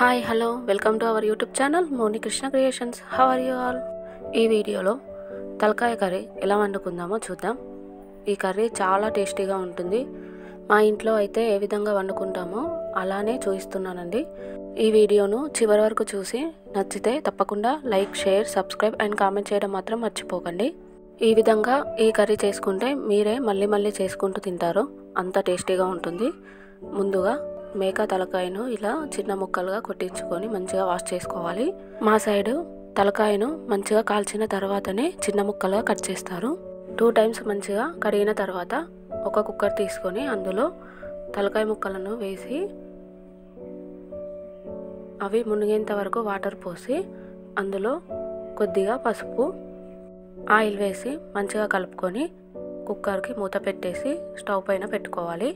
Hi hello welcome to our YouTube channel Moni Krishna creations. How are you all? ఈ వీడియోలో తలకాయ curry ఎలా వండుకుందామో చూద్దాం. ఈ కర్రీ చాలా టేస్టీగా ఉంటుంది. మా ఇంట్లో అయితే ఏ విధంగా వండుకుంటామో అలానే చూపిస్తున్నానండి. ఈ వీడియోను చివరి వరకు చూసి నచ్చితే తప్పకుండా like, share, subscribe and comment చేయడం మాత్రం మర్చిపోకండి. ఈ విధంగా ఈ కర్రీ చేసుకుంటే మీరే మళ్ళీ మళ్ళీ చేసుకుంటూ తింటారు, అంత టేస్టీగా ఉంటుంది. ముందుగా మేక తలకాయను ఇలా చిన్న ముక్కలుగా కొట్టించుకొని మంచిగా వాష్ చేసుకోవాలి. మా సైడు తలకాయను మంచిగా కాల్చిన తర్వాతనే చిన్న ముక్కలుగా కట్ చేస్తారు. 2 టైమ్స్ మంచిగా కడిగిన తర్వాత ఒక కుక్కర్ తీసుకొని అందులో తలకాయ ముక్కలను వేసి అవి మునిగేంత వరకు వాటర్ పోసి అందులో కొద్దిగా పసుపు, ఆయిల్ వేసి మంచిగా కలుపుకొని కుక్కర్కి మూత పెట్టేసి స్టవ్ పైన పెట్టుకోవాలి.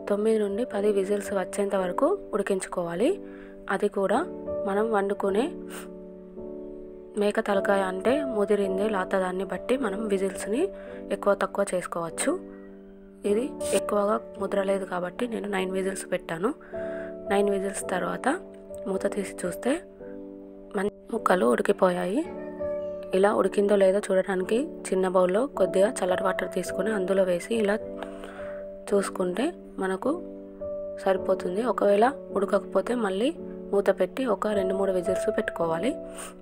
9 నుండి 10 విజిల్స్ వచ్చేంత వరకు ఉడికించుకోవాలి. అది కూడా మనం వండుకునే మేక తలకాయ అంటే ముదిరింది లేత దాన్ని బట్టి మనం విజిల్స్ని ఎక్కువ తక్కువ చేసుకోవచ్చు. ఇది ఎక్కువగా ముద్రలేదు కాబట్టి నేను 9 విజిల్స్ పెట్టాను. 9 విజిల్స్ తర్వాత మూత తీసి చూస్తే ముక్కలు ఉడికిపోయాయి. ఇలా ఉడికిందో లేదో చూడడానికి చిన్న బౌల్లో కొద్దిగా చల్లటి వాటర్ తీసుకొని అందులో వేసి ఇలా చూసుకుంటే మనకు సరిపోతుంది. ఒకవేళ ఉడకకపోతే మళ్ళీ మూత పెట్టి ఒక 2-3 విజిల్స్ పెట్టుకోవాలి.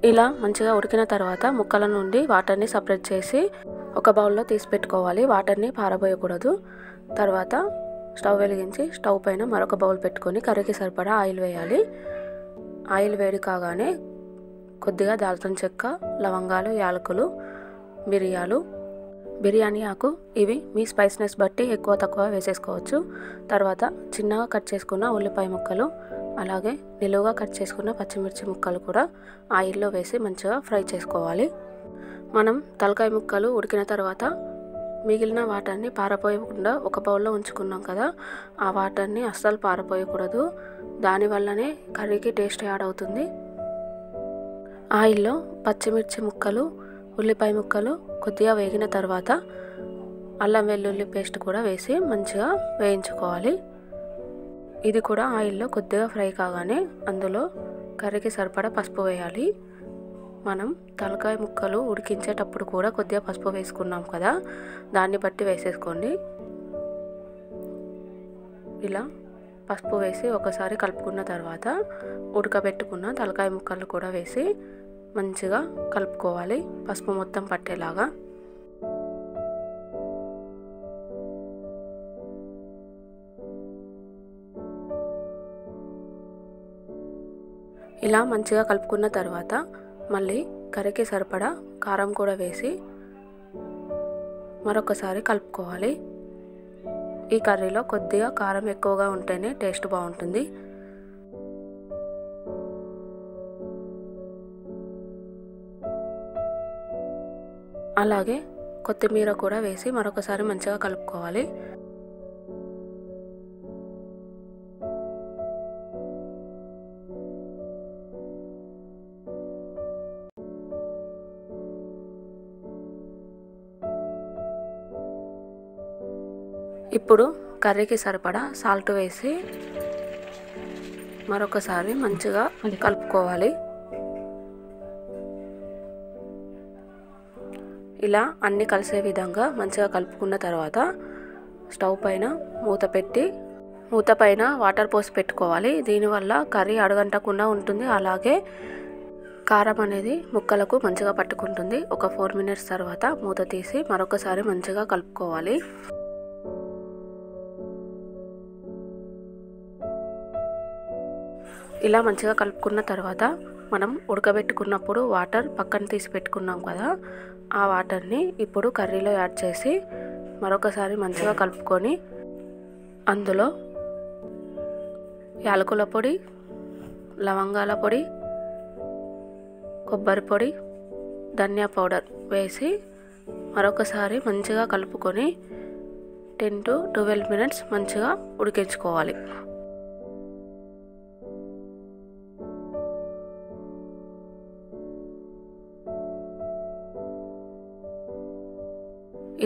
ఇలా మంచిగా ఉడికిన తర్వాత ముక్కల నుండి వాటర్ని సపరేట్ చేసి ఒక బౌల్లో తీసి పెట్టుకోవాలి. వాటర్ని పారబోయకూడదు. తర్వాత స్టవ్ వెలిగించి స్టవ్ పైన మరొక బౌల్ పెట్టుకొని కర్రీకి సరిపడా ఆయిల్ వేయాలి. ఆయిల్ వేడి కాగానే కొద్దిగా దాల్చిన చెక్క, లవంగాలు, యాలకులు, మిరియాలు, బిర్యానీ ఆకు, ఇవి మీ స్పైస్నెస్ బట్టి ఎక్కువ తక్కువ వేసేసుకోవచ్చు. తర్వాత చిన్నగా కట్ చేసుకున్న ఉల్లిపాయ ముక్కలు, అలాగే నిలువుగా కట్ చేసుకున్న పచ్చిమిర్చి ముక్కలు కూడా ఆయిల్లో వేసి మంచిగా ఫ్రై చేసుకోవాలి. మనం తలకాయ ముక్కలు ఉడికిన తర్వాత మిగిలిన వాటర్ని పారపోయకుండా ఒక బౌల్లో ఉంచుకున్నాం కదా, ఆ వాటర్ని అస్సలు పారపోయకూడదు. దానివల్లనే కర్రీకి టేస్ట్ యాడ్ అవుతుంది. ఆయిల్లో పచ్చిమిర్చి ముక్కలు, ఉల్లిపాయ ముక్కలు కొద్దిగా వేగిన తర్వాత అల్లం వెల్లుల్లి పేస్ట్ కూడా వేసి మంచిగా వేయించుకోవాలి. ఇది కూడా ఆయిల్లో కొద్దిగా ఫ్రై కాగానే అందులో కర్రీకి సరిపడా పసుపు వేయాలి. మనం తలకాయ ముక్కలు ఉడికించేటప్పుడు కూడా కొద్దిగా పసుపు వేసుకున్నాం కదా, దాన్ని బట్టి వేసేసుకోండి. ఇలా పసుపు వేసి ఒకసారి కలుపుకున్న తర్వాత ఉడకబెట్టుకున్న తలకాయ ముక్కలు కూడా వేసి మంచిగా కలుపుకోవాలి, పసుపు మొత్తం పట్టేలాగా. ఇలా మంచిగా కలుపుకున్న తర్వాత మళ్ళీ కర్రీకి సరిపడా కారం కూడా వేసి మరొకసారి కలుపుకోవాలి. ఈ కర్రీలో కొద్దిగా కారం ఎక్కువగా ఉంటేనే టేస్ట్ బాగుంటుంది. అలాగే కొత్తిమీర కూడా వేసి మరొకసారి మంచిగా కలుపుకోవాలి. ఇప్పుడు కర్రీకి సరిపడా సాల్ట్ వేసి మరొకసారి మంచిగా కలుపుకోవాలి. ఇలా అన్నీ కలిసే విధంగా మంచిగా కలుపుకున్న తర్వాత స్టవ్ పైన మూత పైన వాటర్ పోసి పెట్టుకోవాలి. దీనివల్ల కర్రీ అడుగంటకుండా ఉంటుంది. అలాగే కారం అనేది ముక్కలకు మంచిగా పట్టుకుంటుంది. ఒక 4 మినిట్స్ తర్వాత మూత తీసి మరొకసారి మంచిగా కలుపుకోవాలి. ఇలా మంచిగా కలుపుకున్న తర్వాత మనం ఉడకబెట్టుకున్నప్పుడు వాటర్ పక్కన తీసి పెట్టుకున్నాం కదా, ఆ వాటర్ని ఇప్పుడు కర్రీలో యాడ్ చేసి మరొకసారి మంచిగా కలుపుకొని అందులో యాలకుల పొడి, లవంగాల పొడి, కొబ్బరి పొడి, ధనియా పౌడర్ వేసి మరొకసారి మంచిగా కలుపుకొని 10 to 12 మినిట్స్ మంచిగా ఉడికించుకోవాలి.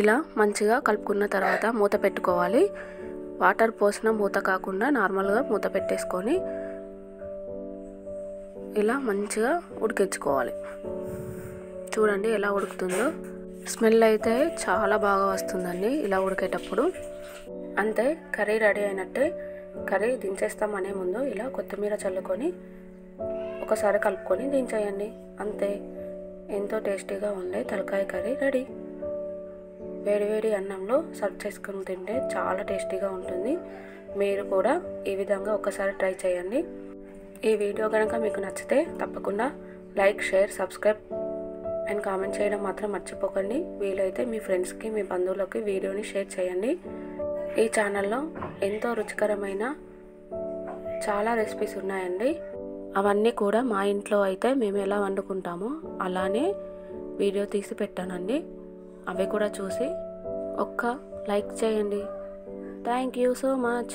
ఇలా మంచిగా కలుపుకున్న తర్వాత మూత పెట్టుకోవాలి. వాటర్ పోసిన మూత కాకుండా నార్మల్గా మూత పెట్టేసుకొని ఇలా మంచిగా ఉడికించుకోవాలి. చూడండి ఎలా ఉడుకుతుందో. స్మెల్ అయితే చాలా బాగా వస్తుందండి ఇలా ఉడికేటప్పుడు. అంతే, కర్రీ రెడీ అయినట్టే. కర్రీ దించేస్తామనే ముందు ఇలా కొత్తిమీర చల్లుకొని ఒకసారి కలుపుకొని దించేయండి. అంతే, ఎంతో టేస్టీగా ఉండే తలకాయ కర్రీ రెడీ. వేడివేడి అన్నంలో సర్వ్ చేసుకుని తింటే చాలా టేస్టీగా ఉంటుంది. మీరు కూడా ఈ విధంగా ఒకసారి ట్రై చేయండి. ఈ వీడియో కనుక మీకు నచ్చితే తప్పకుండా like, share, subscribe and comment చేయడం మాత్రం మర్చిపోకండి. వీలైతే మీ ఫ్రెండ్స్కి, మీ బంధువులకి వీడియోని షేర్ చేయండి. ఈ ఛానల్లో ఎంతో రుచికరమైన చాలా రెసిపీస్ ఉన్నాయండి. అవన్నీ కూడా మా ఇంట్లో అయితే మేము ఎలా వండుకుంటామో అలానే వీడియో తీసి పెట్టానండి. అవి కూడా చూసి ఒక్క లైక్ చేయండి. Thank you so much.